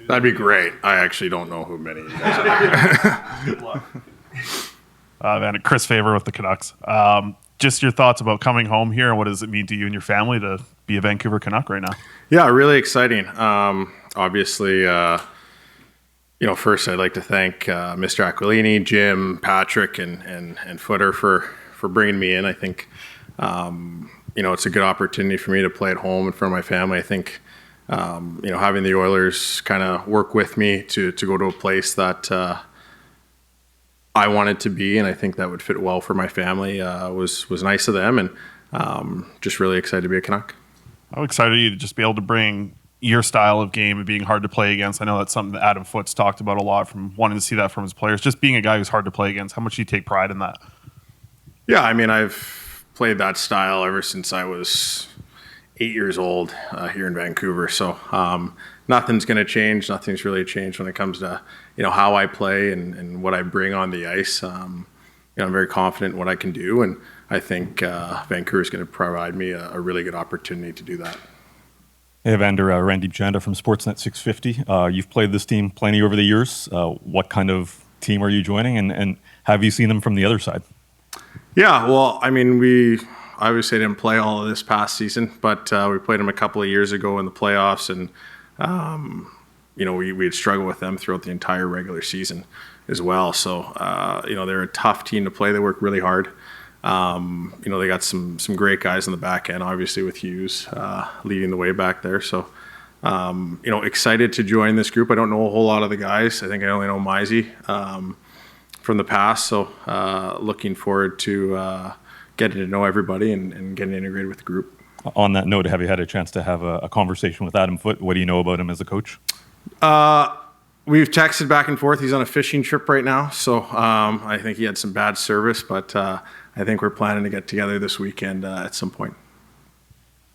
That'd be great. I actually don't know who many of you guys are. Good luck. And Chris Faber with the Canucks. Just your thoughts about coming home here, and what does it mean to you and your family to be a Vancouver Canuck right now? Yeah, really exciting. Obviously, first I'd like to thank Mr. Aquilini, Jim, Patrick, and Footer for bringing me in. I think, it's a good opportunity for me to play at home in front of my family. I think, having the Oilers kind of work with me to go to a place that I wanted to be, and I think that would fit well for my family, was nice of them, and just really excited to be a Canuck. How excited are you to just be able to bring your style of game and being hard to play against? I know that's something that Adam Foote's talked about a lot, from wanting to see that from his players. Just being a guy who's hard to play against, how much do you take pride in that? Yeah, I mean, I've played that style ever since I was 8 years old here in Vancouver. So nothing's going to change. Nothing's really changed when it comes to how I play and what I bring on the ice. I'm very confident in what I can do, and I think Vancouver is going to provide me a really good opportunity to do that. Hey, Evander, Randy Janda from Sportsnet 650. You've played this team plenty over the years. What kind of team are you joining, and have you seen them from the other side? Yeah, well, I mean, we obviously didn't play all of this past season, but we played them a couple of years ago in the playoffs, and we had struggled with them throughout the entire regular season as well. So they're a tough team to play. They work really hard. They got some great guys on the back end, obviously with Hughes leading the way back there. So excited to join this group. I don't know a whole lot of the guys. I think I only know Mizey from the past. So looking forward to getting to know everybody and getting integrated with the group. On that note, have you had a chance to have a conversation with Adam Foote? What do you know about him as a coach? We've texted back and forth. He's on a fishing trip right now. So I think he had some bad service, but I think we're planning to get together this weekend at some point.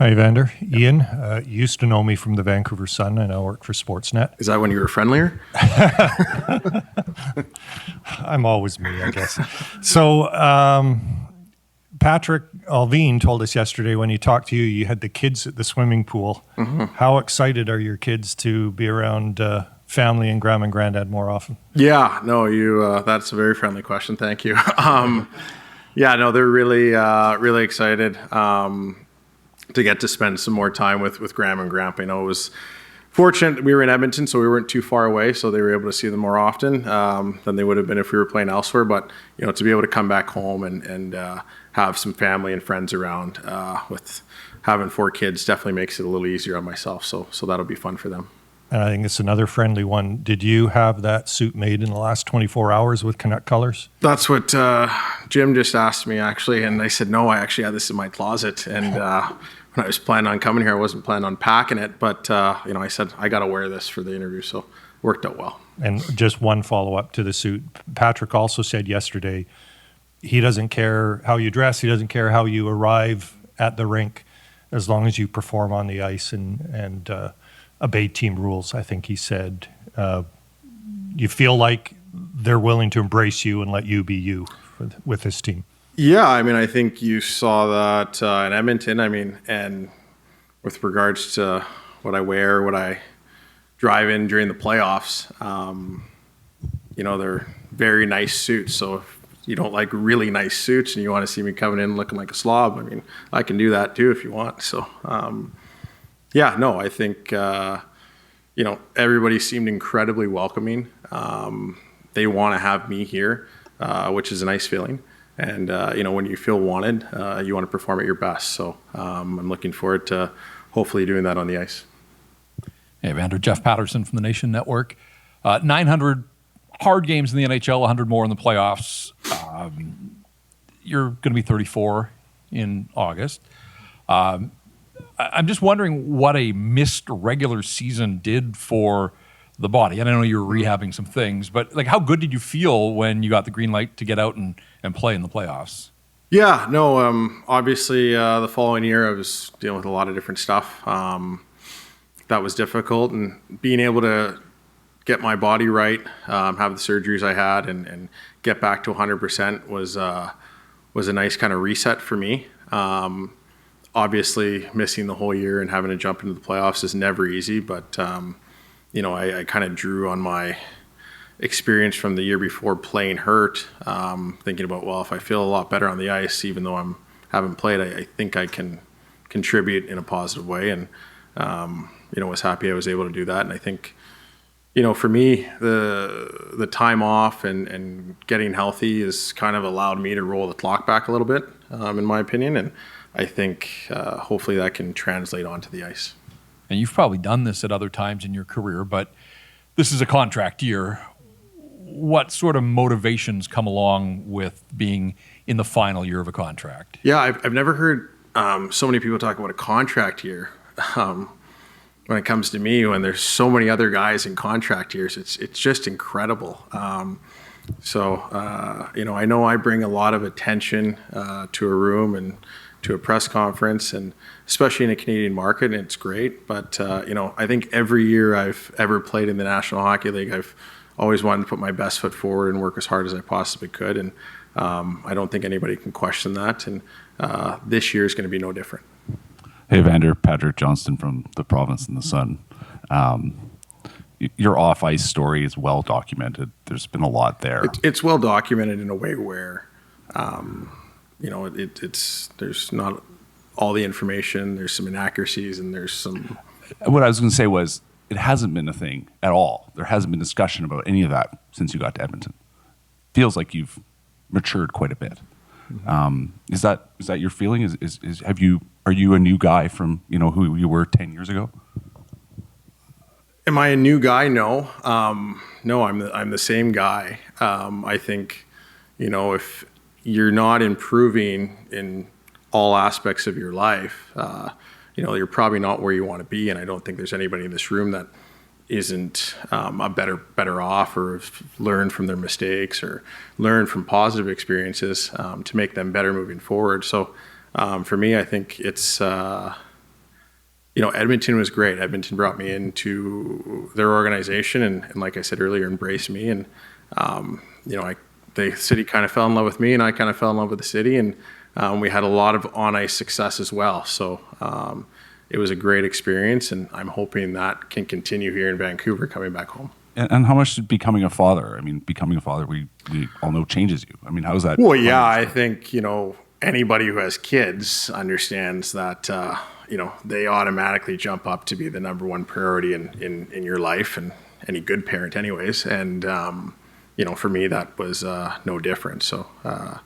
Hi, Evander. Ian, you used to know me from the Vancouver Sun, and I work for Sportsnet. Is that when you were friendlier? I'm always me, I guess. So Patrick Alvin told us yesterday when he talked to you, you had the kids at the swimming pool. Mm-hmm. How excited are your kids to be around family and grandma and granddad more often? Yeah, no, that's a very friendly question. Thank you. They're really excited to get to spend some more time with grandma and grandpa. It was fortunate we were in Edmonton, so we weren't too far away, so they were able to see them more often than they would have been if we were playing elsewhere. But to be able to come back home and have some family and friends around with having 4 kids definitely makes it a little easier on myself. So that'll be fun for them. And I think it's another friendly one. Did you have that suit made in the last 24 hours with Canuck colors? That's what Jim just asked me, actually. And I said, no, I actually had this in my closet. And when I was planning on coming here, I wasn't planning on packing it. But, I said, I got to wear this for the interview. So it worked out well. And just one follow-up to the suit. Patrick also said yesterday, he doesn't care how you dress. He doesn't care how you arrive at the rink, as long as you perform on the ice and obey team rules. I think he said, you feel like they're willing to embrace you and let you be you with this team. Yeah, I think you saw that in Edmonton. And with regards to what I wear, what I drive in during the playoffs, they're very nice suits. So if you don't like really nice suits and you want to see me coming in looking like a slob, I can do that too if you want. So, I think, everybody seemed incredibly welcoming. They want to have me here, which is a nice feeling. And, when you feel wanted, you want to perform at your best. So I'm looking forward to hopefully doing that on the ice. Hey, Evander, Jeff Patterson from the Nation Network. 900 hard games in the NHL, 100 more in the playoffs. You're going to be 34 in August. I'm just wondering what a missed regular season did for the body. And I know you were rehabbing some things, but how good did you feel when you got the green light to get out and play in the playoffs? Yeah, no, obviously the following year I was dealing with a lot of different stuff. That was difficult, and being able to get my body right, have the surgeries I had, and get back to 100% was a nice kind of reset for me. Obviously, missing the whole year and having to jump into the playoffs is never easy, but I kind of drew on my experience from the year before playing hurt, thinking about, well, if I feel a lot better on the ice, even though haven't played, I think I can contribute in a positive way. And, was happy I was able to do that. And I think, for me, the time off and getting healthy has kind of allowed me to roll the clock back a little bit, in my opinion. And I think hopefully that can translate onto the ice. And you've probably done this at other times in your career, but this is a contract year. What sort of motivations come along with being in the final year of a contract? Yeah, I've never heard so many people talk about a contract year. When it comes to me, when there's so many other guys in contract years, it's just incredible. I know I bring a lot of attention to a room and to a press conference, and especially in a Canadian market, and it's great. But I think every year I've ever played in the National Hockey League, I've always wanted to put my best foot forward and work as hard as I possibly could. And I don't think anybody can question that. And this year is going to be no different. Hey, Evander, Patrick Johnston from the Province and the Sun. Your off-ice story is well documented. There's been a lot there. It's well documented in a way where, there's not all the information. There's some inaccuracies, and there's some. What I was going to say was, it hasn't been a thing at all. There hasn't been discussion about any of that since you got to Edmonton. Feels like you've matured quite a bit. Mm-hmm. Is that your feeling? Are you a new guy from who you were 10 years ago? Am I a new guy? No. No, I'm the same guy. I think, if you're not improving in all aspects of your life, you're probably not where you want to be. And I don't think there's anybody in this room that isn't a better off, or have learned from their mistakes or learned from positive experiences to make them better moving forward. So for me, I think it's, Edmonton was great. Edmonton brought me into their organization and like I said earlier, embraced me. And, the city kind of fell in love with me, and I kind of fell in love with the city. And we had a lot of on-ice success as well. So it was a great experience, and I'm hoping that can continue here in Vancouver coming back home. And how much did becoming a father? I mean, becoming a father, we all know changes you. I mean, how's that? Well, yeah, I think, anybody who has kids understands that, they automatically jump up to be the number one priority in your life, and any good parent anyways. And, for me, that was no different. So, I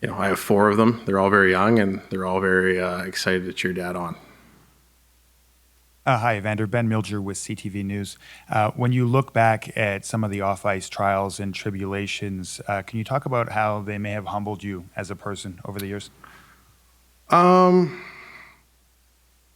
have 4 of them. They're all very young, and they're all very excited to cheer Dad on. Hi, Evander. Ben Milger with CTV News. When you look back at some of the off-ice trials and tribulations, can you talk about how they may have humbled you as a person over the years? I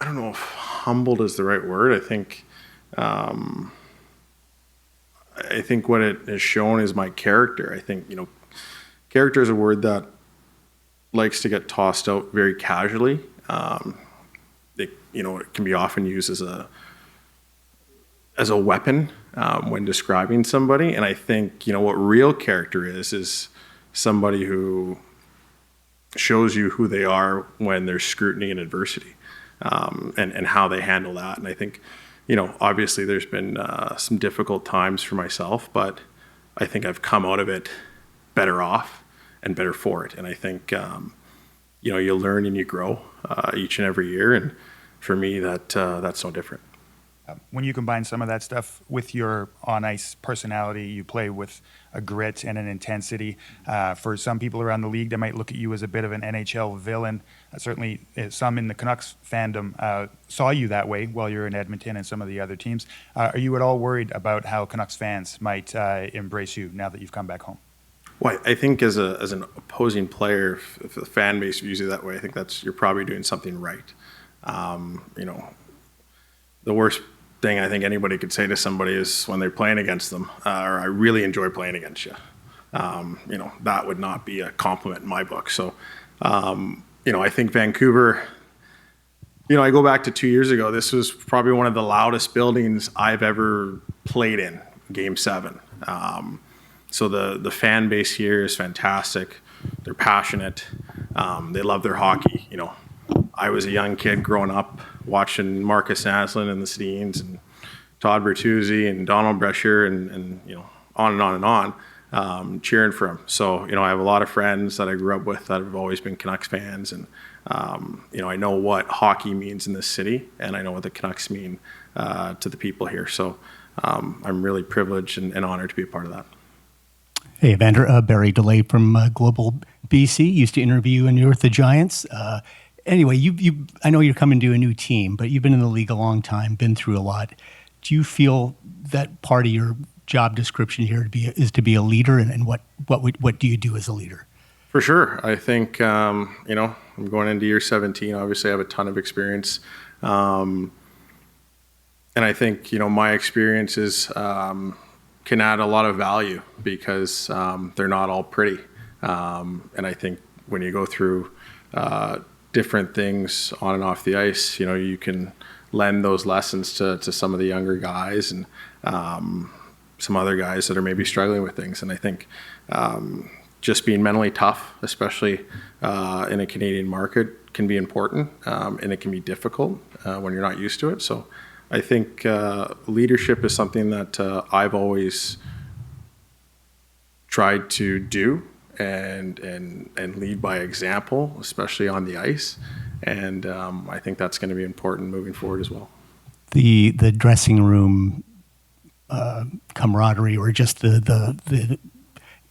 don't know if humbled is the right word. I think what it has shown is my character. I think, character is a word that likes to get tossed out very casually. It can be often used as a weapon when describing somebody. And I think, what real character is somebody who shows you who they are when there's scrutiny and adversity, and how they handle that. And I think, obviously there's been some difficult times for myself, but I think I've come out of it better off and better for it. And I think, you learn and you grow each and every year. And for me, that's no different. When you combine some of that stuff with your on-ice personality, you play with a grit and an intensity. For some people around the league, they might look at you as a bit of an NHL villain. Certainly, some in the Canucks fandom saw you that way while you're in Edmonton and some of the other teams. Are you at all worried about how Canucks fans might embrace you now that you've come back home? Well, I think as an opposing player, if the fan base views you that way, I think you're probably doing something right. The worst thing I think anybody could say to somebody is when they're playing against them, or I really enjoy playing against you. That would not be a compliment in my book. So, I think Vancouver, I go back to 2 years ago, this was probably one of the loudest buildings I've ever played in, Game 7. So the fan base here is fantastic. They're passionate. They love their hockey. I was a young kid growing up watching Marcus Naslund and the Steens and, Todd Bertuzzi and Donald Brashear and on and on and on, cheering for him. So, I have a lot of friends that I grew up with that have always been Canucks fans. And, I know what hockey means in this city, and I know what the Canucks mean to the people here. So I'm really privileged and honored to be a part of that. Hey, Evander, Barry DeLay from Global BC. Used to interview when you were with the Giants. Anyway, I know you're coming to a new team, but you've been in the league a long time, been through a lot. Do you feel that part of your job description here is to be a leader, and what do you do as a leader? For sure. I think, I'm going into year 17. Obviously, I have a ton of experience. And I think, my experiences can add a lot of value because they're not all pretty. And I think when you go through different things on and off the ice, you can lend those lessons to some of the younger guys and some other guys that are maybe struggling with things. And I think just being mentally tough, especially in a Canadian market, can be important, and it can be difficult when you're not used to it. So I think leadership is something that I've always tried to do and lead by example, especially on the ice. And I think that's going to be important moving forward as well. The dressing room camaraderie, or just the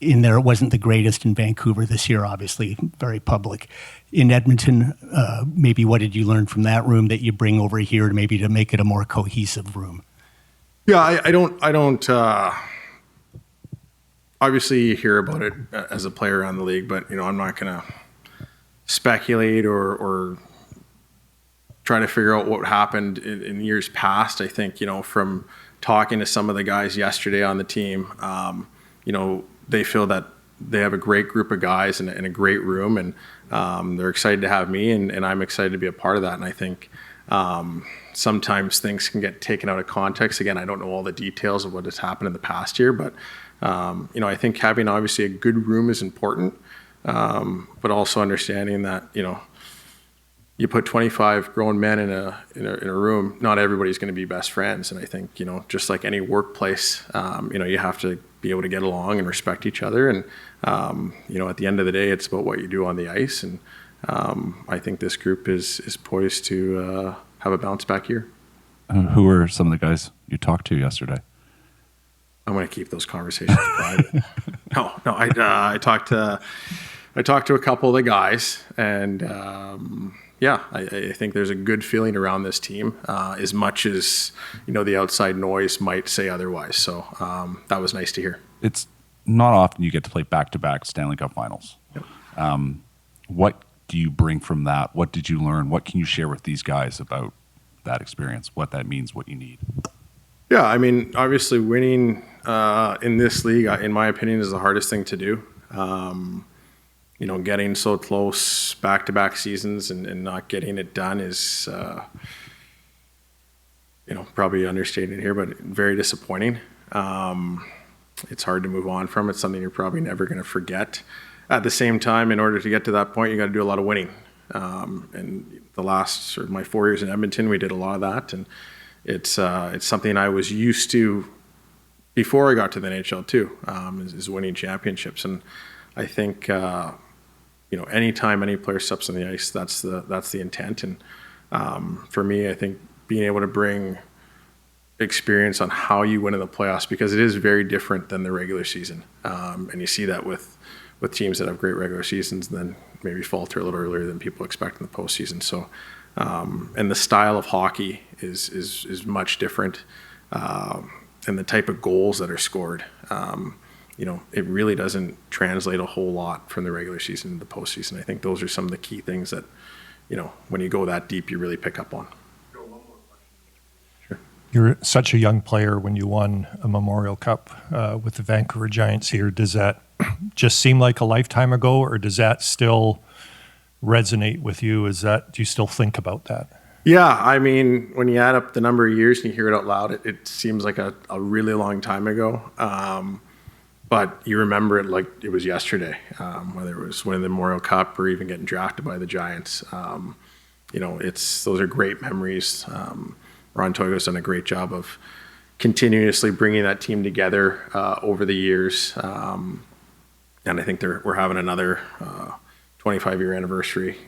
in there, it wasn't the greatest in Vancouver this year, obviously, very public. In Edmonton, maybe what did you learn from that room that you bring over here to make it a more cohesive room? Yeah, I don't obviously you hear about it as a player around the league, but I'm not going to speculate or try to figure out what happened in years past. I think, from talking to some of the guys yesterday on the team, they feel that they have a great group of guys and a great room, and they're excited to have me, and I'm excited to be a part of that. And I think sometimes things can get taken out of context. Again, I don't know all the details of what has happened in the past year, but I think having obviously a good room is important, but also understanding that you put 25 grown men in a room, not everybody's going to be best friends. And I think just like any workplace, you have to be able to get along and respect each other. And at the end of the day, it's about what you do on the ice. And I think this group is poised to have a bounce back year. Who were some of the guys you talked to yesterday? I'm going to keep those conversations private. No. I talked to a couple of the guys, and I think there's a good feeling around this team, as much as the outside noise might say otherwise. So that was nice to hear. It's not often you get to play back-to-back Stanley Cup Finals. Yep. What do you bring from that? What did you learn? What can you share with these guys about that experience? What that means? What you need? Yeah, I mean, obviously winning in this league, in my opinion, is the hardest thing to do. Getting so close back-to-back seasons and not getting it done is, probably understated here, but very disappointing. It's hard to move on from. It's something you're probably never going to forget. At the same time, in order to get to that point, you got to do a lot of winning. And my 4 years in Edmonton, we did a lot of that, and it's something I was used to before I got to the NHL too, is winning championships. And I think anytime any player steps on the ice, that's the intent. And for me, I think being able to bring experience on how you win in the playoffs, because it is very different than the regular season, and you see that with teams that have great regular seasons and then maybe falter a little earlier than people expect in the postseason. So, and the style of hockey is much different, and the type of goals that are scored. It really doesn't translate a whole lot from the regular season to the postseason. I think those are some of the key things that, when you go that deep, you really pick up on. Sure. You're such a young player when you won a Memorial Cup with the Vancouver Giants here. Does that just seem like a lifetime ago, or does that still resonate with you? Do you still think about that? Yeah, I mean, when you add up the number of years and you hear it out loud, it seems like a really long time ago. But you remember it like it was yesterday, whether it was winning the Memorial Cup or even getting drafted by the Giants. Those are great memories. Ron Toivo's done a great job of, continuously bringing that team together over the years. And I think we're having another 25-year anniversary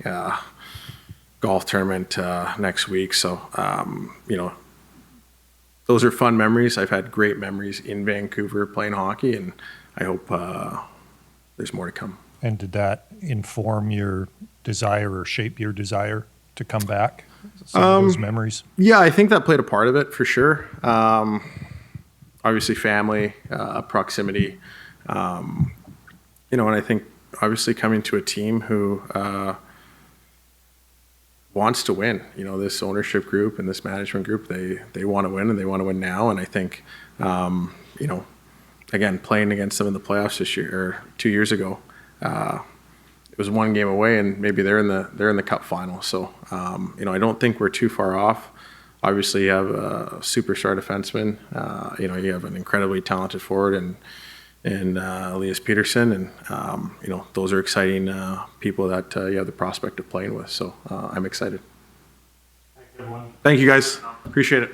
golf tournament next week. So, those are fun memories. I've had great memories in Vancouver playing hockey, and I hope there's more to come. And did that inform your desire or shape your desire to come back? Some of those memories? Yeah, I think that played a part of it for sure. Obviously, family, proximity, and I think obviously coming to a team who wants to win. This ownership group and this management group, they want to win, and they want to win now. And I think, again, playing against them in the playoffs this year or 2 years ago, it was one game away, and maybe they're in the cup final. So, I don't think we're too far off. Obviously, you have a superstar defenseman. You have an incredibly talented forward and Elias Peterson, and those are exciting people that you have the prospect of playing with. So I'm excited. Thank you, guys. Appreciate it.